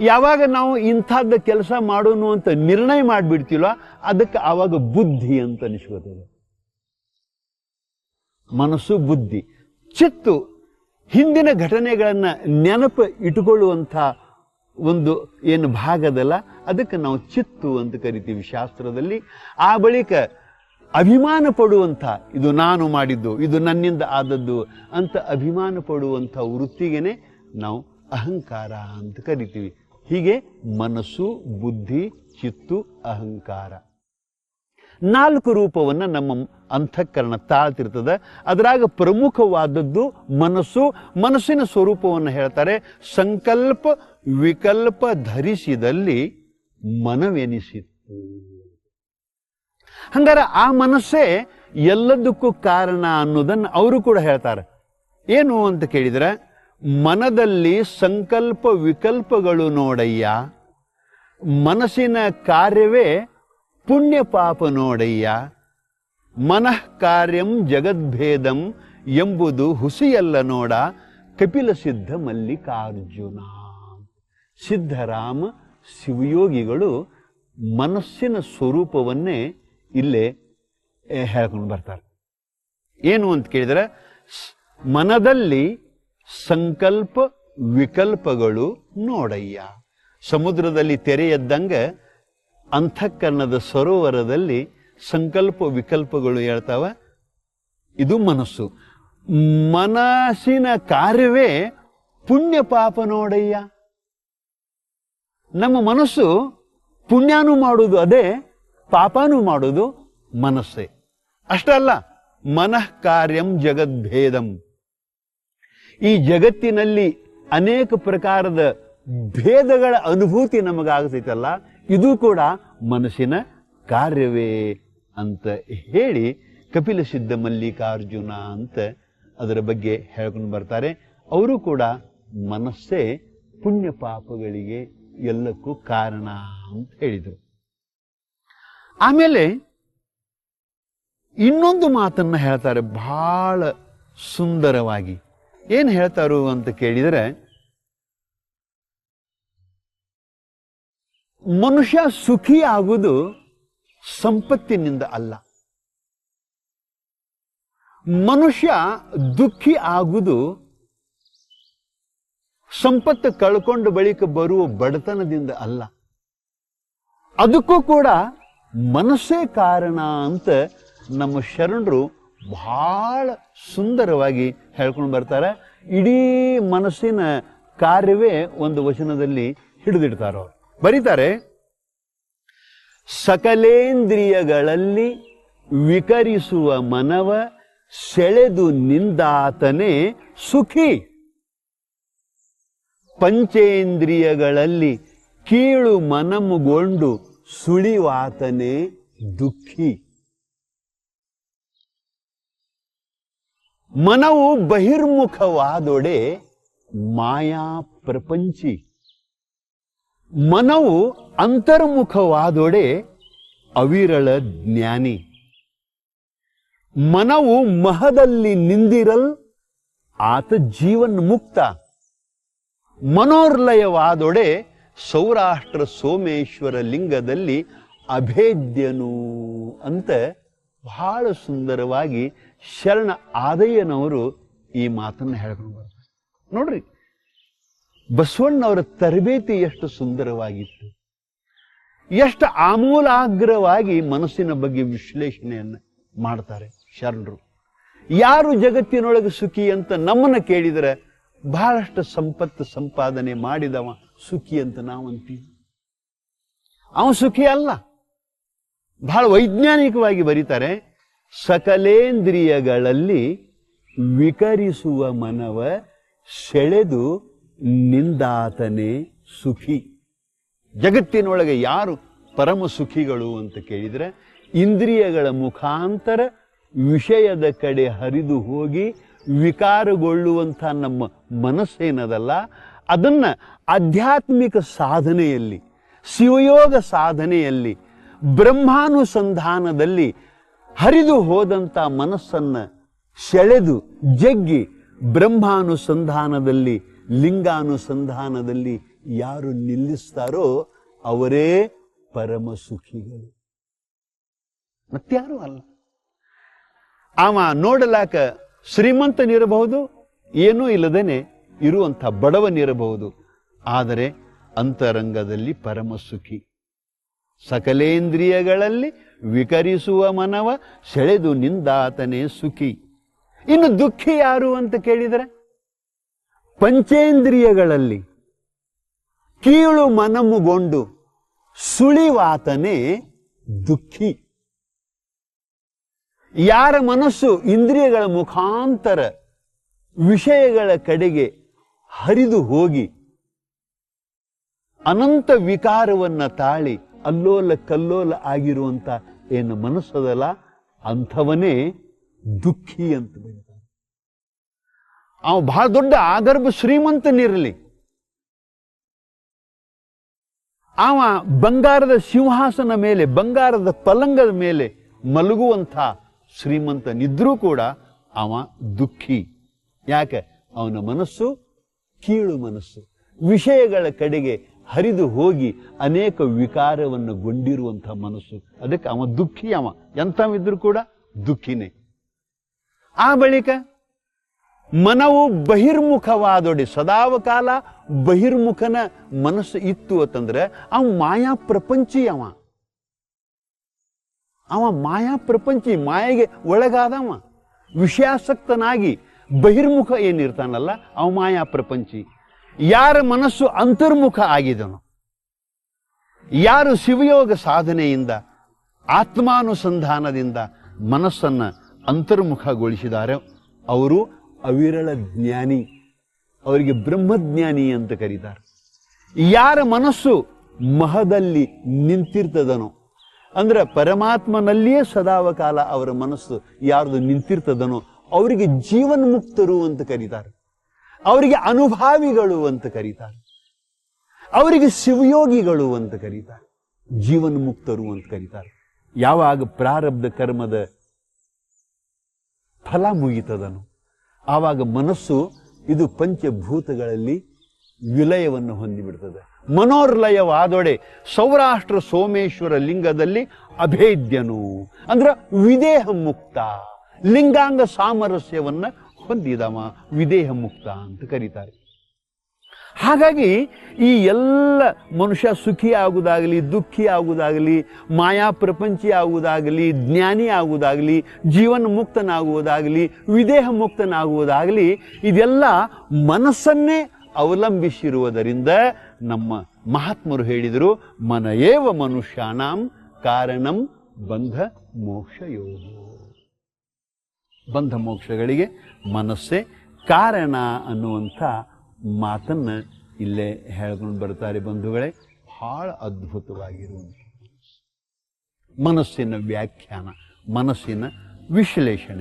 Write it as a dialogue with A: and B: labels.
A: ಯಾವಾಗ ನಾವು ಇಂಥದ್ದು ಕೆಲಸ ಮಾಡೋನು ಅಂತ ನಿರ್ಣಯ ಮಾಡಿಬಿಡ್ತೀವೋ ಅದಕ್ಕೆ ಆವಾಗ ಬುದ್ಧಿ ಅಂತ ಅನಿಸ್ಕೋತದೆ. ಮನಸ್ಸು ಬುದ್ಧಿ. ಚಿತ್ತು ಹಿಂದಿನ ಘಟನೆಗಳನ್ನು ನೆನಪು ಇಟ್ಟುಕೊಳ್ಳುವಂಥ ಒಂದು ಏನು ಭಾಗದಲ್ಲ, ಅದಕ್ಕೆ ನಾವು ಚಿತ್ತು ಅಂತ ಕರಿತೀವಿ ಶಾಸ್ತ್ರದಲ್ಲಿ. ಆ ಬಳಿಕ ಅಭಿಮಾನ ಪಡುವಂಥ, ಇದು ನಾನು ಮಾಡಿದ್ದು, ಇದು ನನ್ನಿಂದ ಆದದ್ದು ಅಂತ ಅಭಿಮಾನ ಪಡುವಂಥ ವೃತ್ತಿಗೆನೆ ನಾವು ಅಹಂಕಾರ ಅಂತ ಕರಿತೀವಿ. ಹೀಗೆ ಮನಸ್ಸು, ಬುದ್ಧಿ, ಚಿತ್ತು, ಅಹಂಕಾರ 4 ರೂಪವನ್ನು ನಮ್ಮ ಅಂತಃಕರಣ ತಾಳ್ತಿರ್ತದೆ. ಅದರಾಗ ಪ್ರಮುಖವಾದದ್ದು ಮನಸ್ಸು. ಮನಸ್ಸಿನ ಸ್ವರೂಪವನ್ನು ಹೇಳ್ತಾರೆ, ಸಂಕಲ್ಪ ವಿಕಲ್ಪ ಧರಿಸಿದಲ್ಲಿ ಮನವೆನಿಸಿತ್ತು. ಹಂಗಾರೆ ಆ ಮನಸ್ಸೇ ಎಲ್ಲದಕ್ಕೂ ಕಾರಣ ಅನ್ನೋದನ್ನು ಅವರು ಕೂಡ ಹೇಳ್ತಾರೆ. ಏನು ಅಂತ ಕೇಳಿದ್ರೆ, ಮನದಲ್ಲಿ ಸಂಕಲ್ಪ ವಿಕಲ್ಪಗಳು ನೋಡಯ್ಯ, ಮನಸ್ಸಿನ ಕಾರ್ಯವೇ ಪುಣ್ಯ ಪಾಪ ನೋಡಯ್ಯ, ಮನಃ ಕಾರ್ಯಂ ಜಗದ್ಭೇದಂ ಎಂಬುದು ಹುಸಿಯಲ್ಲ ನೋಡ, ಕಪಿಲ ಸಿದ್ಧ ಮಲ್ಲಿಕಾರ್ಜುನ. ಸಿದ್ಧರಾಮ ಶಿವಯೋಗಿಗಳು ಮನಸ್ಸಿನ ಸ್ವರೂಪವನ್ನೇ ಇಲ್ಲೇ ಹೇಳ್ಕೊಂಡು ಬರ್ತಾರೆ. ಏನು ಅಂತ ಕೇಳಿದರೆ, ಮನದಲ್ಲಿ ಸಂಕಲ್ಪ ವಿಕಲ್ಪಗಳು ನೋಡಯ್ಯ. ಸಮುದ್ರದಲ್ಲಿ ತೆರೆ ಎದ್ದಂಗೆ ಅಂತಃಕರಣದ ಸರೋವರದಲ್ಲಿ ಸಂಕಲ್ಪ ವಿಕಲ್ಪಗಳು ಹೇಳ್ತಾವ. ಇದು ಮನಸ್ಸು. ಮನಸ್ಸಿನ ಕಾರ್ಯವೇ ಪುಣ್ಯ ಪಾಪ ನೋಡಯ್ಯ. ನಮ್ಮ ಮನಸ್ಸು ಪುಣ್ಯನೂ ಮಾಡೋದು ಅದೇ, ಪಾಪನೂ ಮಾಡೋದು ಮನಸ್ಸೇ. ಅಷ್ಟಲ್ಲ, ಮನಃ ಕಾರ್ಯಂ ಜಗದ್ಭೇದಂ. ಈ ಜಗತ್ತಿನಲ್ಲಿ ಅನೇಕ ಪ್ರಕಾರದ ಭೇದಗಳ ಅನುಭೂತಿ ನಮಗಾಗ್ತೈತಲ್ಲ, ಇದು ಕೂಡ ಮನಸ್ಸಿನ ಕಾರ್ಯವೇ ಅಂತ ಹೇಳಿ ಕಪಿಲ ಸಿದ್ಧ ಮಲ್ಲಿಕಾರ್ಜುನ ಅಂತ ಅದರ ಬಗ್ಗೆ ಹೇಳ್ಕೊಂಡು ಬರ್ತಾರೆ. ಅವರು ಕೂಡ ಮನಸ್ಸೇ ಪುಣ್ಯ ಪಾಪಗಳಿಗೆ ಎಲ್ಲಕ್ಕೂ ಕಾರಣ ಅಂತ ಹೇಳಿದರು. ಆಮೇಲೆ ಇನ್ನೊಂದು ಮಾತನ್ನ ಹೇಳ್ತಾರೆ ಬಹಳ ಸುಂದರವಾಗಿ. ಏನು ಹೇಳ್ತಾರು ಅಂತ ಕೇಳಿದರೆ, ಮನುಷ್ಯ ಸುಖಿ ಆಗುವುದು ಸಂಪತ್ತಿನಿಂದ ಅಲ್ಲ, ಮನುಷ್ಯ ದುಃಖಿ ಆಗುವುದು ಸಂಪತ್ತು ಕಳ್ಕೊಂಡ ಬಳಿಕ ಬರುವ ಬಡತನದಿಂದ ಅಲ್ಲ, ಅದಕ್ಕೂ ಕೂಡ ಮನಸ್ಸೇ ಕಾರಣ ಅಂತ ನಮ್ಮ ಶರಣರು ಬಹಳ ಸುಂದರವಾಗಿ ಹೇಳ್ಕೊಂಡು ಬರ್ತಾರೆ. ಇಡೀ ಮನಸ್ಸಿನ ಕಾರ್ಯವೇ ಒಂದು ವಚನದಲ್ಲಿ ಹಿಡಿದಿಡ್ತಾರೆ. ಅವರು ಬರೀತಾರೆ, ಸಕಲೇಂದ್ರಿಯಗಳಲ್ಲಿ ವಿಕರಿಸುವ ಮನವ ಸೆಳೆದು ನಿಂದಾತನೇ ಸುಖಿ, ಪಂಚೇಂದ್ರಿಯಗಳಲ್ಲಿ ಕೀಳು ಮನಮುಗೊಂಡು ಸುಳಿವಾತನೇ ದುಃಖಿ. ಮನವು ಬಹಿರ್ಮುಖವಾದೊಡೆ ಮಾಯಾ ಪ್ರಪಂಚಿ, ಮನವು ಅಂತರ್ಮುಖವಾದೊಡೆ ಅವಿರಳ ಜ್ಞಾನಿ. ಮನವು ಮಹದಲ್ಲಿ ನಿಂದಿರಲ್ ಆತ ಜೀವನ್ ಮುಕ್ತ, ಮನೋರ್ಲಯವಾದೊಡೆ ಸೌರಾಷ್ಟ್ರ ಸೋಮೇಶ್ವರ ಲಿಂಗದಲ್ಲಿ ಅಭೇದ್ಯನು ಅಂತ ಬಹಳ ಸುಂದರವಾಗಿ ಶರಣ ಆದಯ್ಯನವರು ಈ ಮಾತನ್ನು ಹೇಳ್ಕೊಂಡು ಬರ್ತಾರೆ. ನೋಡ್ರಿ, ಬಸವಣ್ಣವರ ತರಬೇತಿ ಎಷ್ಟು ಸುಂದರವಾಗಿತ್ತು, ಎಷ್ಟು ಆಮೂಲಾಗ್ರವಾಗಿ ಮನಸ್ಸಿನ ಬಗ್ಗೆ ವಿಶ್ಲೇಷಣೆಯನ್ನು ಮಾಡ್ತಾರೆ ಶರಣರು. ಯಾರು ಜಗತ್ತಿನೊಳಗೆ ಸುಖಿ ಅಂತ ನಮ್ಮನ್ನು ಕೇಳಿದರೆ ಬಹಳಷ್ಟು ಸಂಪತ್ತು ಸಂಪಾದನೆ ಮಾಡಿದವ ಸುಖಿ ಅಂತ ನಾವಂತೀವಿ. ಅವ ಸುಖಿ ಅಲ್ಲ. ಬಹಳ ವೈಜ್ಞಾನಿಕವಾಗಿ ಬರೀತಾರೆ, ಸಕಲೇಂದ್ರಿಯಗಳಲ್ಲಿ ವಿಕರಿಸುವ ಮನವ ಸೆಳೆದು ನಿಂದಾತನೇ ಸುಖಿ. ಜಗತ್ತಿನೊಳಗೆ ಯಾರು ಪರಮ ಸುಖಿಗಳು ಅಂತ ಕೇಳಿದರೆ, ಇಂದ್ರಿಯಗಳ ಮುಖಾಂತರ ವಿಷಯದ ಕಡೆ ಹರಿದು ಹೋಗಿ ವಿಕಾರಗೊಳ್ಳುವಂಥ ನಮ್ಮ ಮನಸ್ಸೇನದಲ್ಲ, ಅದನ್ನು ಆಧ್ಯಾತ್ಮಿಕ ಸಾಧನೆಯಲ್ಲಿ, ಶಿವಯೋಗ ಸಾಧನೆಯಲ್ಲಿ, ಬ್ರಹ್ಮಾನುಸಂಧಾನದಲ್ಲಿ ಹರಿದು ಹೋದಂಥ ಮನಸ್ಸನ್ನು ಸೆಳೆದು ಜಗ್ಗಿ ಬ್ರಹ್ಮಾನುಸಂಧಾನದಲ್ಲಿ, ಲಿಂಗಾನುಸಂಧಾನದಲ್ಲಿ ಯಾರು ನಿಲ್ಲಿಸ್ತಾರೋ ಅವರೇ ಪರಮ ಸುಖಿಗಳು, ಮತ್ಯಾರೂ ಅಲ್ಲ. ಅವ ನೋಡಲಾಕ ಶ್ರೀಮಂತನಿರಬಹುದು, ಏನೂ ಇಲ್ಲದೇನೆ ಇರುವಂಥ ಬಡವನಿರಬಹುದು, ಆದರೆ ಅಂತರಂಗದಲ್ಲಿ ಪರಮ ಸುಖಿ. ಸಕಲೇಂದ್ರಿಯಗಳಲ್ಲಿ ವಿಕರಿಸುವ ಮನವ ಸೆಳೆದು ನಿಂದಾತನೇ ಸುಖಿ. ಇನ್ನು ದುಃಖಿ ಯಾರು ಅಂತ ಕೇಳಿದರೆ, ಪಂಚೇಂದ್ರಿಯಗಳಲ್ಲಿ ಕೀಳು ಮನಮುಗೊಂಡು ಸುಳಿವಾತನೇ ದುಃಖಿ. ಯಾರ ಮನಸ್ಸು ಇಂದ್ರಿಯಗಳ ಮುಖಾಂತರ ವಿಷಯಗಳ ಕಡೆಗೆ ಹರಿದು ಹೋಗಿ ಅನಂತ ವಿಕಾರವನ್ನ ತಾಳಿ ಅಲ್ಲೋಲ ಕಲ್ಲೋಲ ಆಗಿರುವಂತ ಏನು ಮನಸ್ಸದಲ್ಲ, ಅಂಥವನೇ ದುಃಖಿ ಅಂತ ಬರೀತಾರೆ. ಅವ ಬಹಳ ದೊಡ್ಡ ಆಗರ್ಭ ಶ್ರೀಮಂತನಿರಲಿ, ಅವ ಬಂಗಾರದ ಸಿಂಹಾಸನ ಮೇಲೆ, ಬಂಗಾರದ ಪಲಂಗದ ಮೇಲೆ ಮಲಗುವಂಥ ಶ್ರೀಮಂತನಿದ್ರೂ ಕೂಡ ಅವ ದುಃಖಿ. ಯಾಕೆ? ಅವನ ಮನಸ್ಸು ಕೀಳು ಮನಸ್ಸು, ವಿಷಯಗಳ ಕಡೆಗೆ ಹರಿದು ಹೋಗಿ ಅನೇಕ ವಿಕಾರವನ್ನು ಗೊಂಡಿರುವಂಥ ಮನಸ್ಸು. ಅದಕ್ಕೆ ಅವ ದುಃಖಿ. ಅವ ಎಂಥವಿದ್ರೂ ಕೂಡ ದುಃಖಿನೇ. ಆ ಬಳಿಕ ಮನವು ಬಹಿರ್ಮುಖವಾದೊಡೆ, ಸದಾವಕಾಲ ಬಹಿರ್ಮುಖನ ಮನಸ್ಸು ಇತ್ತು ಅಂತಂದ್ರೆ ಅವ ಮಾಯಾ ಪ್ರಪಂಚಿ. ಅವ ಮಾಯಾ ಪ್ರಪಂಚಿ, ಮಾಯೆಗೆ ಒಳಗಾದವ, ವಿಷಯಾಸಕ್ತನಾಗಿ ಬಹಿರ್ಮುಖ ಏನಿರ್ತಾನಲ್ಲ ಅವ ಮಾಯಾ ಪ್ರಪಂಚಿ. ಯಾರ ಮನಸ್ಸು ಅಂತರ್ಮುಖ ಆಗಿದನು, ಯಾರು ಶಿವಯೋಗ ಸಾಧನೆಯಿಂದ ಆತ್ಮಾನುಸಂಧಾನದಿಂದ ಮನಸ್ಸನ್ನ ಅಂತರ್ಮುಖಗೊಳಿಸಿದ್ದಾರೆ ಅವರು ಅವಿರಳ ಜ್ಞಾನಿ, ಅವರಿಗೆ ಬ್ರಹ್ಮಜ್ಞಾನಿ ಅಂತ ಕರೀತಾರೆ. ಯಾರ ಮನಸ್ಸು ಮಹದಲ್ಲಿ ನಿಂತಿರ್ತದನೋ, ಅಂದ್ರೆ ಪರಮಾತ್ಮನಲ್ಲಿಯೇ ಸದಾವಕಾಲ ಅವರ ಮನಸ್ಸು ಯಾರ್ದು ನಿಂತಿರ್ತದನೋ ಅವರಿಗೆ ಜೀವನ್ಮುಕ್ತರು ಅಂತ ಕರೀತಾರೆ, ಅವರಿಗೆ ಅನುಭಾವಿಗಳು ಅಂತ ಕರೀತಾರೆ, ಅವರಿಗೆ ಶಿವಯೋಗಿಗಳು ಅಂತ ಕರೀತಾರೆ, ಜೀವನ್ಮುಕ್ತರು ಅಂತ ಕರೀತಾರೆ. ಯಾವಾಗ ಪ್ರಾರಬ್ಧ ಕರ್ಮದ ಫಲ ಮುಗಿತದನು ಆವಾಗ ಮನಸ್ಸು ಇದು ಪಂಚಭೂತಗಳಲ್ಲಿ ವಿಲಯವನ್ನು ಹೊಂದಿಬಿಡ್ತದೆ. ಮನೋರ್ಲಯವಾದೊಡೆ ಸೌರಾಷ್ಟ್ರ ಸೋಮೇಶ್ವರ ಲಿಂಗದಲ್ಲಿ ಅಭೇದ್ಯನು, ಅಂದ್ರೆ ವಿದೇಹ ಮುಕ್ತ, ಲಿಂಗಾಂಗ ಸಾಮರಸ್ಯವನ್ನ ಹೊಂದಿದವ ವಿದೇಹ ಮುಕ್ತ ಅಂತ ಕರೀತಾರೆ. ಹಾಗಾಗಿ ಈ ಎಲ್ಲ ಮನುಷ್ಯ ಸುಖಿ ಆಗುವುದಾಗಲಿ, ದುಃಖಿ ಆಗುವುದಾಗಲಿ, ಮಾಯಾ ಪ್ರಪಂಚಿ ಆಗುವುದಾಗಲಿ, ಜ್ಞಾನಿ ಆಗುವುದಾಗಲಿ, ಜೀವನ ಮುಕ್ತನಾಗುವುದಾಗಲಿ, ವಿದೇಹ ಮುಕ್ತನಾಗುವುದಾಗಲಿ, ಇದೆಲ್ಲ ಮನಸ್ಸನ್ನೇ ಅವಲಂಬಿಸಿರುವುದರಿಂದ ನಮ್ಮ ಮಹಾತ್ಮರು ಹೇಳಿದರು, ಮನ ಏವ ಮನುಷ್ಯಾನಾಂ ಕಾರಣಂ ಬಂಧ ಮೋಕ್ಷಯೋಗ. ಬಂಧ ಮೋಕ್ಷಗಳಿಗೆ ಮನಸ್ಸೇ ಕಾರಣ ಅನ್ನುವಂಥ ಮಾತನ್ನ ಇಲ್ಲೇ ಹೇಳ್ಕೊಂಡು ಬರ್ತಾರೆ ಬಂಧುಗಳೇ. ಬಹಳ ಅದ್ಭುತವಾಗಿರುವಂಥ ಮನಸ್ಸಿನ ವ್ಯಾಖ್ಯಾನ, ಮನಸ್ಸಿನ ವಿಶ್ಲೇಷಣೆ.